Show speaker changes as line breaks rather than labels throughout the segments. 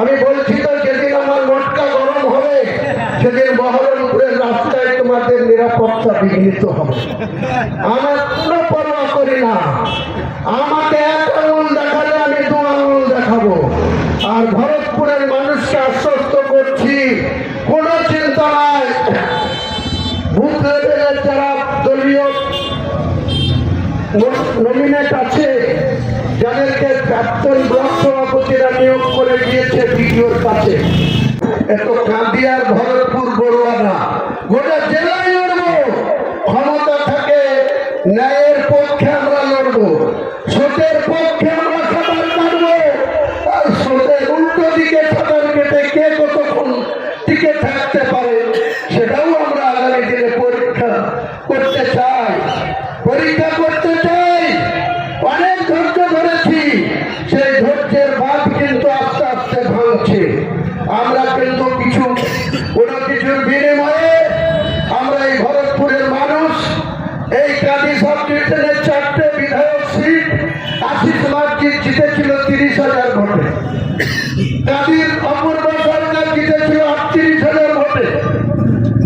আমি বলছি তো, যেদিন আমার মটকা গরম হবে সেদিন বহরমপুরের রাস্তায় তোমাদের নিরাপত্তা বিঘ্নিত হবে। আমার কোনো পরোয়া করি না। আমাকে এক আঙুল দেখালে আমি দু আঙুল দেখাবো। আর ভরতপুরের মানুষকে আশ্বস্ত করছি, কোনো চিন্তা নাই। বুথ লেভেলের যারা দলীয় নমিনেট আছে, যাদেরকে প্রাক্তন ব্লক সভাপতিরা নিয়োগ করে দিয়েছে বিডিওর কাছে, এত কাঁদিয়ার ভরতপুর বড়ুয়া না, গোটা জেলায় লড়বো। ক্ষমতা থাকে ন্যায়ের পক্ষে আমরা লড়বো, সোটের পক্ষে আমরা সাঁতার কাটবো। আর সোটের উল্টো দিকে সাঁতার কেটে কে কতক্ষণ টিকে থাকতে পারে সেটাও আমরা আগামী দিনে পরীক্ষা করতে চাই। অনেক ধৈর্য ধরেছি, সেই ধৈর্যের বাঁধ কিন্তু আস্তে আস্তে ভাঙছে। আমরা কিন্তু কোনো কিছুর বিনিময়ে আমরা এই ভরতপুরের মানুষ এই কাঁদি সাব ডিভিশনের 4টে বিধায়ক সিট আশিস মার্জিত জিতেছিল 30,000 ভোটে, কাঁদির অপূর্ব সরকার জিতেছিল 38,000 ভোটে,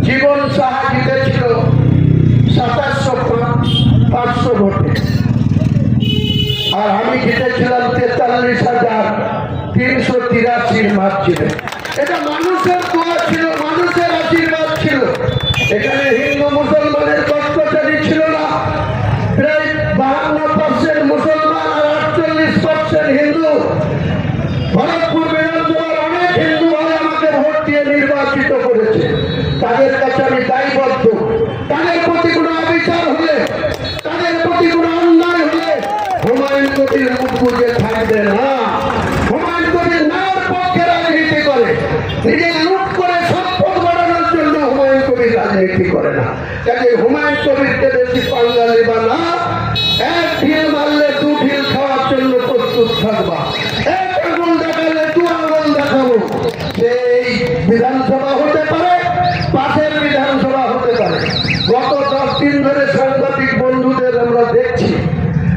জীবন সাহা জিতেছিল 27,500 ভোটে, আর আমি জিতেছিলাম 43,383 মার্জিনে। এটা মানুষের দোয়া ছিল, মানুষের আশীর্বাদ ছিল। এখানে হিন্দু মুসলমানের কষ্টচারী ছিল না। প্রায় 52% মুসলমান আর 48% হিন্দু। ভরতপুর বিধানসভার অনেক হিন্দু ভাই আমাকে ভোট দিয়ে নির্বাচিত করেছে। তাদের কাছে আমি দায়বদ্ধ। তাদের প্রতি কোনো অবিচার হলে, তাদের প্রতি কোনো অন্যায় হলে হুমায়ুন কবির মুখ বুঝে থাকবে না। হুমায়ুন কবির নার পক্ষে রাজনীতি করে, নিজের লুট করে সম্পদ বাড়ানোর জন্য হুমায়ুন কবির রাজনীতি করে না। কাজে হুমায়ুন কবিরকে বেশি পাল্লা নেবা না। এক ঢিল মারলে 2 ঢিল খাওয়ার জন্য প্রস্তুত থাকবা। এক আঙুল দেখালে 2 আঙুল দেখাবো। সেই বিধানসভা হতে পারে, পাশের বিধানসভা হতে পারে। গত 10 দিন ধরে সাংবাদিক বন্ধুদের আমরা দেখছি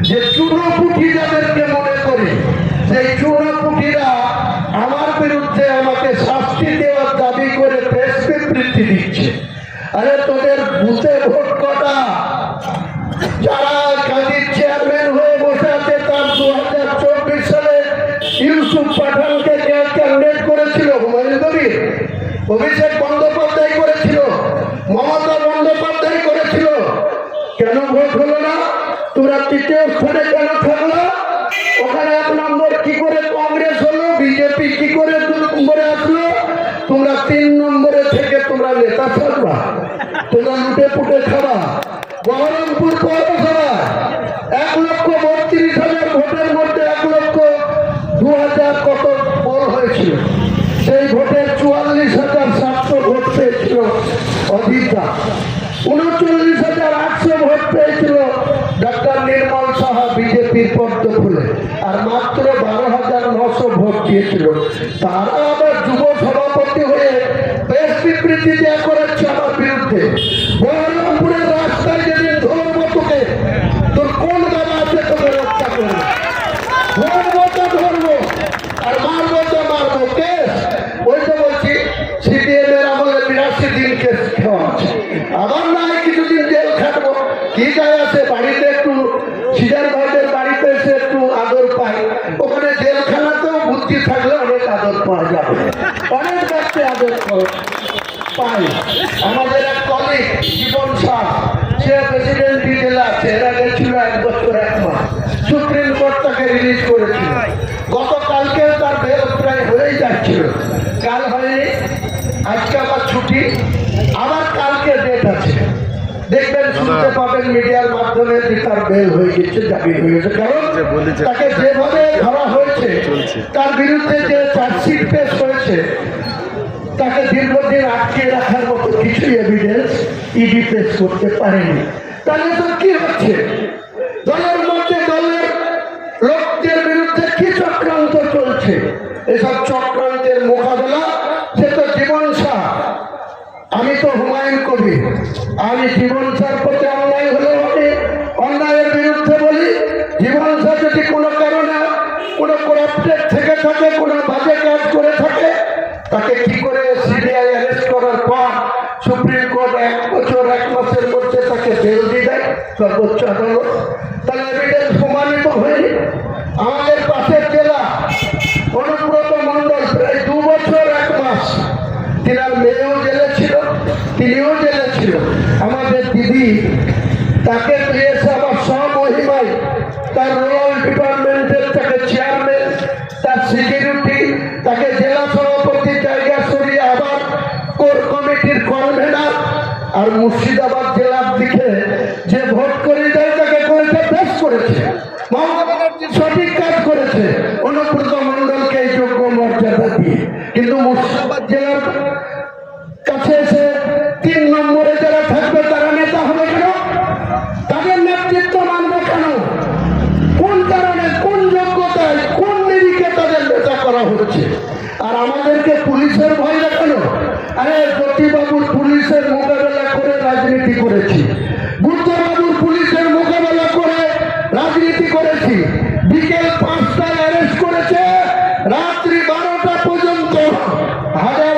যে চূড়পুঁটি যাদেরকে মনে করি, সেই চূড়পুঁটিরা আমার বিরুদ্ধে আমাকে শাস্তি দেওয়ার দাবি করে প্রেস বিবৃতি দিচ্ছে। আরে তোদের বুথে ভোট কটা? যারা কাজীর চেয়ারম্যান হয়ে বসে আছে, তার 2024 সালে ইউসুফ পাঠানকে ক্যান্ডিডেট করেছিল হুমায়ুন কবির, অভিষেক বন্দ্যোপাধ্যায় করেছিল, মমতা বন্দ্যোপাধ্যায় করেছিল। কেন ভোট হলো না? তোমরা 3য় স্থানে কেন থাকলো? ওখানে 1 নম্বর কি করে কংগ্রেস হলো? বিজেপি কি করে 2 নম্বরে আসলো? তোমরা 3 নম্বরে থেকে তোমরা নেতা থাকবা, তোমরা লুটে পুটে খাবা। বহরমপুর পৌরসভা 1,32,000 ভোটের মধ্যে 1,02,000 কত পোল হয়েছিল। সেই ভোটে 44,700 ভোট পেয়েছিল অধিকা, 39,800 ভোট পেয়েছিল ডক্টর নির্মল সাহা বিজেপির পদ্ম ফুলে, আর মাত্র 12,900 ভোট দিয়েছিল। তারা আবার যুব সভাপতি হয়ে প্রেস বিবৃতি দেওয়া করেছে আমার বিরুদ্ধে। বহরমপুরের রাস্তায় যেদিন ধরবো তোকে, তোর কোন দাদা আছে তোকে রক্ষা করবে? ধরবো তো ধরবো, আর মারবো তো মারবো। কেস ওই তো বলছি, সিপিএম এর আমলে 82 দিন কেস খাওয়া আছে। আবার না হয় কিছুদিন জেল খাটবো, কি যায় আছে? বাড়িতে একটু সিজার ভাইদের বাড়িতে এসে একটু আদর পাই, ওখানে জেলখানাতেও বুদ্ধি থাকলে অনেক আদর পাওয়া যাবে, অনেক ব্যক্তি আদর পাই। আমাদের এক কলিগ জীবন শাহ, সে প্রেসিডেন্ট জেলা আছে, এরা গেছিল 1 বছর 1 মাস, সুপ্রিম কোর্ট তাকে রিলিজ করেছিল। গতকালকে তার বেল প্রায় হয়েই যাচ্ছিল, কাল হয়নি, আজকে আবার ছুটি, আবার কালকে ডেট আছে। দেখবেন, শুনতে পাবেন মিডিয়ার মাধ্যমে যে তার বেল হয়ে গেছে, জামিন হয়ে গেছে। কারণ তাকে যেভাবে ধরা হয়েছে, তার বিরুদ্ধে যে চার্জশিট পেশ হয়েছে, তাকে দীর্ঘদিন আটকে রাখার মতো কিছু এভিডেন্স ইডি পেশ করতে পারেনি। তাহলে তো কি হচ্ছে? দলের মধ্যে দলের লোকদের বিরুদ্ধে কি চক্রান্ত চলছে? এসব চক্রান্তের মোকাবেলা সে তো জীবন শাহ, আমি তো হুমায়ুন কবির। আমি জীবন শাহর প্রতি অন্যায় হলে আমি অন্যায়ের বিরুদ্ধে বলি। জীবন শাহ যদি কোনো কারণে কোনো করাপ্টেড থেকে থাকে, কোনো বাজে কাজ করে থাকে, তাকে কি করে সিবিআই অ্যারেস্ট করার পর সুপ্রিম কোর্ট 1 বছর 1 মাসের মধ্যে তাকে বেল দিয়ে দেয় সর্বোচ্চ আদালত। তাহলে এভিডেন্স প্রমাণিত হয়নি। আমাদের পাশের জেলা অনুব্রত মণ্ডল প্রায় 2 বছর 1 মাস, তিনার মেয়েও জেলে ছিল, তিনিও জেলে ছিল। আমাদের দিদি তাকে দিয়েছে আবার স্বমহিমায়, তার রুরাল ডিপার্টমেন্টের তাকে চেয়ারম্যান, তার সিকিউরিটি, তাকে জেলা সভাপতি জায়গা সরিয়ে আবার কোর কমিটির কনভেনার। আর মুর্শিদাবাদ জেলার দিকে যে ভোট করে দেয় তাকে করেছে, বেশ করেছে, মমতা ব্যানার্জি সঠিক কাজ করেছে অনুব্রত মণ্ডলকে এই যোগ্য মর্যাদা দিয়ে। কিন্তু মুর্শিদাবাদ জেলার কাছে এসে 3 নম্বরে যারা থাকবে তারা নেতা হবে কেন? তাদের নেতৃত্ব মানবে কেন? কোন কারণে, কোন যোগ্যতায়, কোন নিরিখে তাদের নেতা করা হচ্ছে? আর আমাদেরকে পুলিশের ভয় দেখানো। আরে জ্যোতিবাবুর পুলিশের মোকাবেলা করে রাজনীতি করেছি, বুদ্ধবাবুর পুলিশের মোকাবেলা করে রাজনীতি করেছি। বিকেল 5টায় অ্যারেস্ট করেছে, রাত্রি 12টা পর্যন্ত হাজার